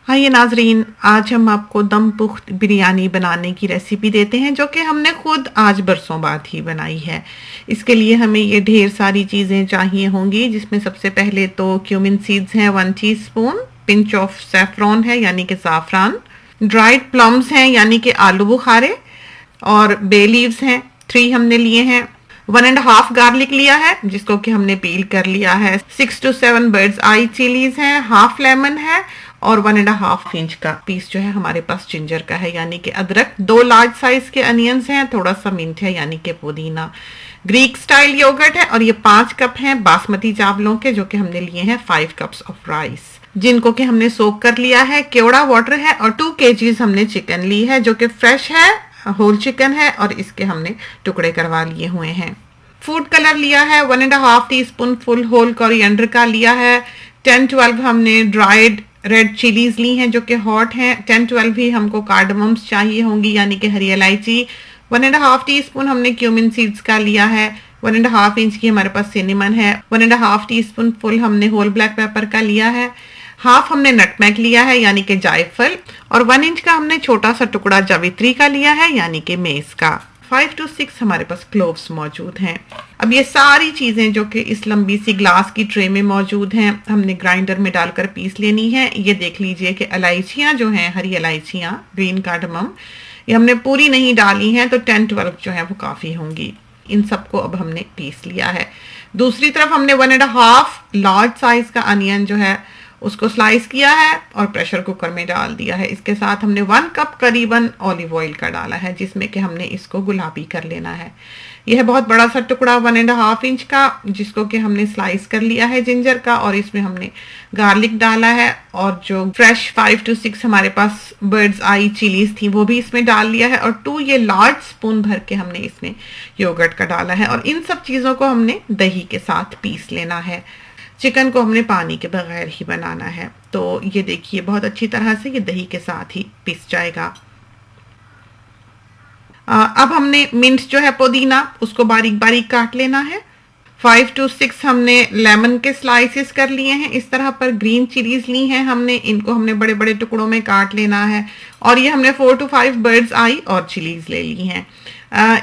हाँ ये नाजरीन, आज हम आपको दम पुख्त बिरयानी बनाने की रेसिपी देते हैं जो कि हमने खुद आज बरसों बाद ही बनाई है। इसके लिए हमें ये ढेर सारी चीज़ें चाहिए होंगी, जिसमें सबसे पहले तो क्यूमिन सीड्स हैं 1 टीस्पून, पिंच ऑफ सैफरॉन है यानी कि ज़ाफ़रान, ड्राइड प्लम्स हैं यानी कि आलू बुखारे, और बे लीव्स हैं 3 हमने लिए हैं। 1.5 गार्लिक लिया है जिसको कि हमने पील कर लिया है। 6 to 7 बर्ड्स आई चिलीज हैं, हाफ लेमन है, और 1.5 इंच का पीस जो है हमारे पास जिंजर का है यानी कि अदरक। 2 लार्ज साइज के अनियंस हैं, थोड़ा सा मिंट है यानी कि पुदीना। ग्रीक स्टाइल योगर्ट है, और ये 5 कप हैं बासमती चावलों के जो कि हमने लिए हैं 5 कप्स ऑफ राइस जिनको कि हमने सोक कर लिया है। केवड़ा वाटर है, और 2 kgs हमने चिकन ली है जो कि फ्रेश है, होल चिकन है, और इसके हमने टुकड़े करवा लिए हुए हैं। फूड कलर लिया है 1.5 टीस्पून फुल होल कोरिएंडर का लिया है। 10-12 हमने ड्राइड रेड चिलीज ली हैं जो कि हॉट हैं। 10-12 ही हमको कार्डमम्स चाहिए होंगी यानी कि हरी इलायची। 1.5 टीस्पून हमने क्यूमिन सीड्स का लिया है। 1.5 इंच की हमारे पास सिनेमन है। 1.5 टीस्पून फुल हमने होल ब्लैक पेपर का लिया है। हाफ हमने नटमेग लिया है यानी कि जायफल, और 1 इंच का हमने छोटा सा टुकड़ा जावित्री का लिया है यानी कि मेस का। 5 to 6 हमारे पास क्लोव्स मौजूद हैं। अब ये सारी चीज़ें जो कि इस लंबी सी ग्लास की ट्रे में मौजूद हैं हमने ग्राइंडर में डालकर पीस लेनी है। ये देख लीजिए कि इलायचियाँ जो हैं, हरी इलायचियाँ, ग्रीन कार्डमम, ये हमने पूरी नहीं डाली हैं, तो 10-12 जो है वो काफ़ी होंगी। इन सबको अब हमने पीस लिया है। दूसरी तरफ हमने 1.5 लार्ज साइज का अनियन जो है उसको स्लाइस किया है और प्रेशर कुकर में डाल दिया है। इसके साथ हमने 1 कप करीबन ऑलिव ऑयल का डाला है जिसमें कि हमने इसको गुलाबी कर लेना है। यह है बहुत बड़ा सा टुकड़ा 1.5 इंच का जिसको कि हमने स्लाइस कर लिया है जिंजर का, और इसमें हमने गार्लिक डाला है, और जो फ्रेश 5 to 6 हमारे पास बर्ड्स आई चिलीज थी वो भी इसमें डाल लिया है, और 2 ये लार्ज स्पून भर के हमने इसमें योगर्ट का डाला है। और इन सब चीज़ों को हमने दही के साथ पीस लेना है। चिकन को हमने पानी के बगैर ही बनाना है, तो ये देखिए बहुत अच्छी तरह से ये दही के साथ ही पिस जाएगा। अब हमने मिंट जो है पुदीना उसको बारीक बारीक काट लेना है। 5 to 6 हमने लेमन के स्लाइसेस कर लिए हैं इस तरह पर। ग्रीन चिलीज ली हैं हमने, इनको हमने बड़े बड़े टुकड़ों में काट लेना है। और ये हमने 4 to 5 बर्ड्स आई और चिलीज ले ली हैं।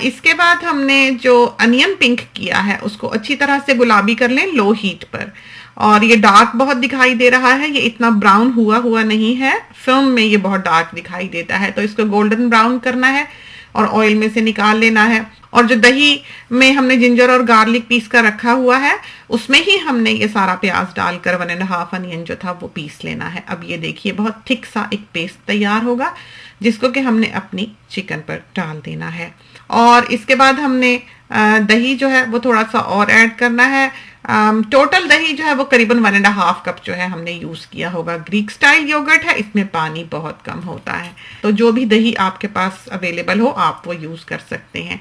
इसके बाद हमने जो अनियन पिंक किया है उसको अच्छी तरह से गुलाबी कर लें लो हीट पर। और ये डार्क बहुत दिखाई दे रहा है, ये इतना ब्राउन हुआ नहीं है, फिल्म में ये बहुत डार्क दिखाई देता है, तो इसको गोल्डन ब्राउन करना है और ऑयल में से निकाल लेना है। और जो दही में हमने जिंजर और गार्लिक पीस कर रखा हुआ है उसमें ही हमने ये सारा प्याज डालकर 1.5 अनियन जो था वो पीस लेना है। अब ये देखिए बहुत थिक सा एक पेस्ट तैयार होगा जिसको कि हमने अपनी चिकन पर डाल देना है। और इसके बाद हमने दही जो है वो थोड़ा सा और ऐड करना है। टोटल दही जो है वो करीबन 1.5 कप जो है हमने यूज़ किया होगा। ग्रीक स्टाइल योगर्ट है, इसमें पानी बहुत कम होता है, तो जो भी दही आपके पास अवेलेबल हो आप वो यूज़ कर सकते हैं।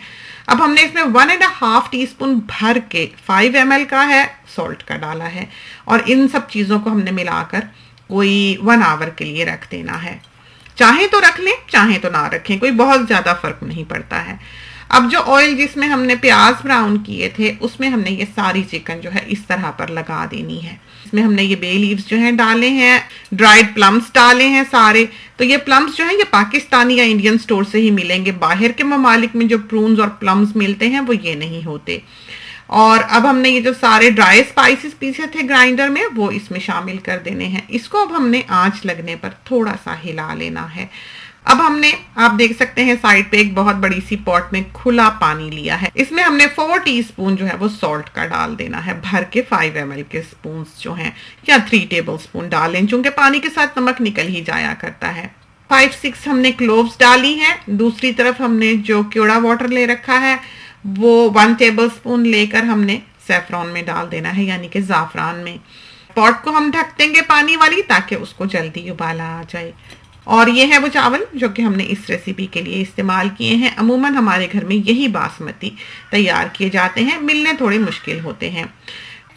अब हमने इसमें 1.5 टीस्पून भर के 5 ml का है सॉल्ट का डाला है, और इन सब चीज़ों को हमने मिलाकर कोई 1 आवर के लिए रख देना है। चाहे तो रख लें चाहे तो ना रखें, कोई बहुत ज़्यादा फर्क नहीं पड़ता है। अब जो ऑयल जिसमें हमने प्याज ब्राउन किए थे उसमें हमने ये सारी चिकन जो है इस तरह पर लगा देनी है। इसमें हमने ये बे लीव्स जो हैं डाले हैं, ड्राइड प्लम्स डाले हैं सारे। तो ये प्लम्स जो हैं ये पाकिस्तानी या इंडियन स्टोर से ही मिलेंगे, बाहर के ममालिक में जो प्रून्स और प्लम्स मिलते हैं वो ये नहीं होते। और अब हमने ये जो सारे ड्राई स्पाइसेस पीसे थे ग्राइंडर में वो इसमें शामिल कर देने हैं। इसको अब हमने आंच लगने पर थोड़ा सा हिला लेना है। अब हमने, आप देख सकते हैं साइड पे एक बहुत बड़ी सी पॉट में खुला पानी लिया है, इसमें हमने 4 टीस्पून जो है वो सॉल्ट का डाल देना है भर के। 5 ml के स्पून्स जो हैं या 3 टेबलस्पून डालें, चूंकि पानी के साथ नमक निकल ही जाया करता है। 5-6 हमने क्लोव्स डाली हैं। दूसरी तरफ हमने जो केवड़ा वाटर ले रखा है वो 1 टेबलस्पून लेकर हमने सैफरॉन में डाल देना है यानी कि ज़ाफ़रान में। पॉट को हम ढक देंगे पानी वाली ताकि उसको जल्दी उबाला आ जाए। और ये है वो चावल जो कि हमने इस रेसिपी के लिए इस्तेमाल किए हैं। अमूमन हमारे घर में यही बासमती तैयार किए जाते हैं, मिलने थोड़े मुश्किल होते हैं।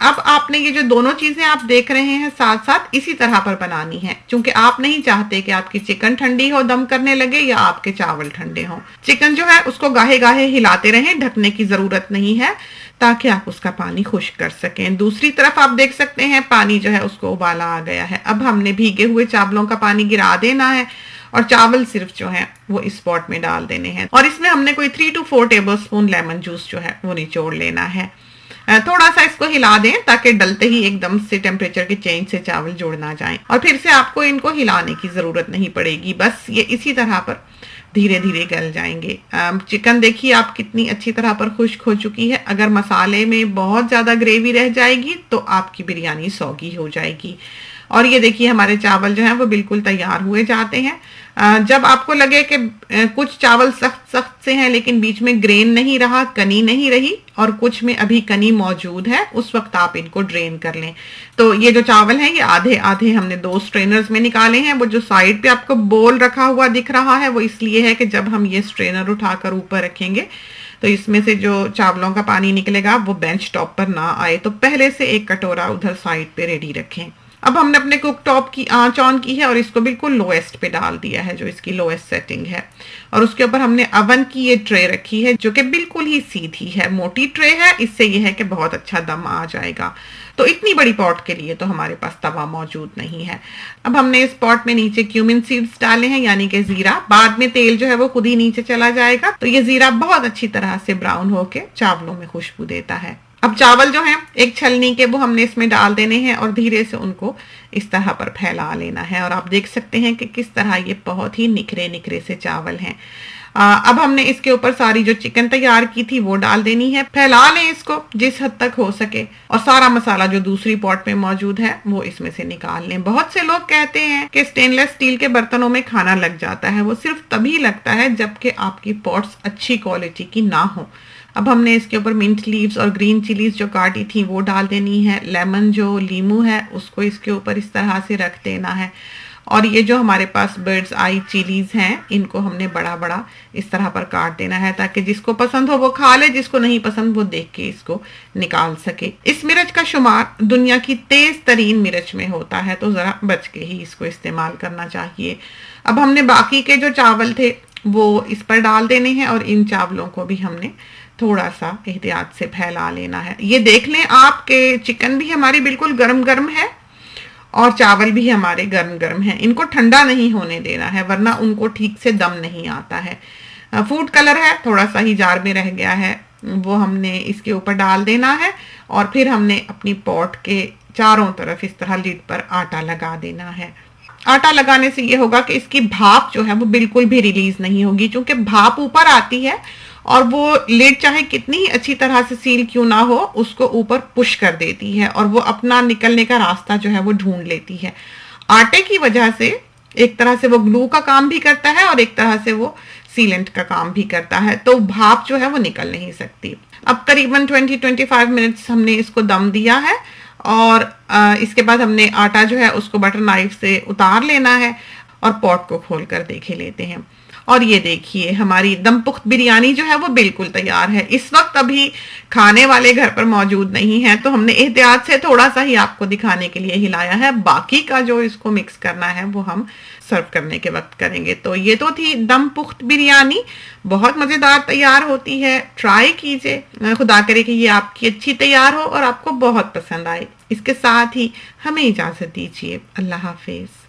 अब आपने ये जो दोनों चीज़ें आप देख रहे हैं साथ साथ इसी तरह पर बनानी है, क्योंकि आप नहीं चाहते कि आपकी चिकन ठंडी हो दम करने लगे या आपके चावल ठंडे हों। चिकन जो है उसको गाहे गाहे हिलाते रहें, ढकने की ज़रूरत नहीं है। ताकि आप उसका पानी खुश्क कर सकें। दूसरी तरफ आप देख सकते हैं पानी जो है उसको उबाला आ गया है। अब हमने भीगे हुए चावलों का पानी गिरा देना है और चावल सिर्फ जो है वो इस पॉट में डाल देने हैं और इसमें हमने कोई 3 to 4 टेबलस्पून लेमन जूस जो है वो निचोड़ लेना है। थोड़ा सा इसको हिला दें ताकि डलते ही एकदम से टेम्परेचर के चेंज से चावल जुड़ ना जाएं और फिर से आपको इनको हिलाने की जरूरत नहीं पड़ेगी, बस ये इसी तरह पर धीरे धीरे गल जाएंगे। चिकन देखिए आप कितनी अच्छी तरह पर खुश्क हो चुकी है। अगर मसाले में बहुत ज्यादा ग्रेवी रह जाएगी तो आपकी बिरयानी सौगी हो जाएगी। और ये देखिए हमारे चावल जो हैं वो बिल्कुल तैयार हुए जाते हैं। जब आपको लगे कि कुछ चावल सख्त सख्त से हैं लेकिन बीच में ग्रेन नहीं रहा, कनी नहीं रही और कुछ में अभी कनी मौजूद है, उस वक्त आप इनको ड्रेन कर लें। तो ये जो चावल हैं ये आधे आधे हमने 2 स्ट्रेनर्स में निकाले हैं। वो जो साइड पे आपको बोल रखा हुआ दिख रहा है वो इसलिए है कि जब हम ये स्ट्रेनर उठाकर ऊपर रखेंगे तो इसमें से जो चावलों का पानी निकलेगा वो बेंच टॉप पर ना आए, तो पहले से एक कटोरा उधर साइड पे रेडी रखें। अब हमने अपने कुक टॉप की आंच ऑन की है और इसको बिल्कुल लोएस्ट पे डाल दिया है, जो इसकी लोएस्ट सेटिंग है। और उसके ऊपर हमने अवन की ये ट्रे रखी है जो कि बिल्कुल ही सीधी है, मोटी ट्रे है, इससे ये है कि बहुत अच्छा दम आ जाएगा। तो इतनी बड़ी पॉट के लिए तो हमारे पास तवा मौजूद नहीं है। अब हमने इस पॉट में नीचे क्यूमिन सीड्स डाले हैं यानी कि जीरा। बाद में तेल जो है वो खुद ही नीचे चला जाएगा, तो ये जीरा बहुत अच्छी तरह से ब्राउन होके चावलों में खुशबू देता है। अब चावल जो हैं एक छलनी के वो हमने इसमें डाल देने हैं और धीरे से उनको इस तरह पर फैला लेना है। और आप देख सकते हैं कि किस तरह ये बहुत ही निखरे निखरे से चावल हैं। अब हमने इसके ऊपर सारी जो चिकन तैयार की थी वो डाल देनी है। फैला लें इसको जिस हद तक हो सके और सारा मसाला जो दूसरी पॉट में मौजूद है वो इसमें से निकाल लें। बहुत से लोग कहते हैं कि स्टेनलेस स्टील के बर्तनों में खाना लग जाता है, वो सिर्फ तभी लगता है जबकि आपकी पॉट्स अच्छी क्वालिटी की ना हो। अब हमने इसके ऊपर मिंट लीव्स और ग्रीन चिलीज जो काटी थी वो डाल देनी है। लेमन जो लीमू है उसको इसके ऊपर इस तरह से रख देना है। और ये जो हमारे पास बर्ड्स आई चिलीज हैं इनको हमने बड़ा बड़ा इस तरह पर काट देना है ताकि जिसको पसंद हो वो खा ले, जिसको नहीं पसंद वो देख के इसको निकाल सके। इस मिर्च का शुमार दुनिया की तेज तरीन मिर्च में होता है, तो जरा बच के ही इसको इस्तेमाल करना चाहिए। अब हमने बाकी के जो चावल थे वो इस पर डाल देने हैं और इन चावलों को भी हमने थोड़ा सा एहतियात से फैला लेना है। ये देख लें आप कि चिकन भी हमारी बिल्कुल गर्म गर्म है और चावल भी हमारे गर्म गर्म हैं। इनको ठंडा नहीं होने देना है वरना उनको ठीक से दम नहीं आता है। फूड कलर है थोड़ा सा ही जार में रह गया है, वो हमने इसके ऊपर डाल देना है और फिर हमने अपनी पॉट के चारों तरफ इस तरह लिड पर आटा लगा देना है। आटा लगाने से ये होगा कि इसकी भाप जो है वो बिल्कुल भी रिलीज नहीं होगी, क्योंकि भाप ऊपर आती है और वो लिड चाहे कितनी अच्छी तरह से सील क्यों ना हो उसको ऊपर पुश कर देती है और वो अपना निकलने का रास्ता जो है वो ढूंढ लेती है। आटे की वजह से एक तरह से वो ग्लू का काम भी करता है और एक तरह से वो सीलेंट का काम भी करता है, तो भाप जो है वो निकल नहीं सकती। अब करीबन 20-25 मिनट्स हमने इसको दम दिया है और इसके बाद हमने आटा जो है उसको बटर नाइफ से उतार लेना है और पॉट को खोल कर देखे लेते हैं। और ये देखिए हमारी दम पुख्त बिरयानी जो है वो बिल्कुल तैयार है। इस वक्त अभी खाने वाले घर पर मौजूद नहीं है तो हमने एहतियात से थोड़ा सा ही आपको दिखाने के लिए हिलाया है, बाकी का जो इसको मिक्स करना है वो हम सर्व करने के वक्त करेंगे। तो ये तो थी दम पुख्त बिरयानी, बहुत मज़ेदार तैयार होती है, ट्राई कीजिए। खुदा करे कि ये आपकी अच्छी तैयार हो और आपको बहुत पसंद आए। इसके साथ ही हमें इजाज़त दीजिए। अल्लाह हाफिज़।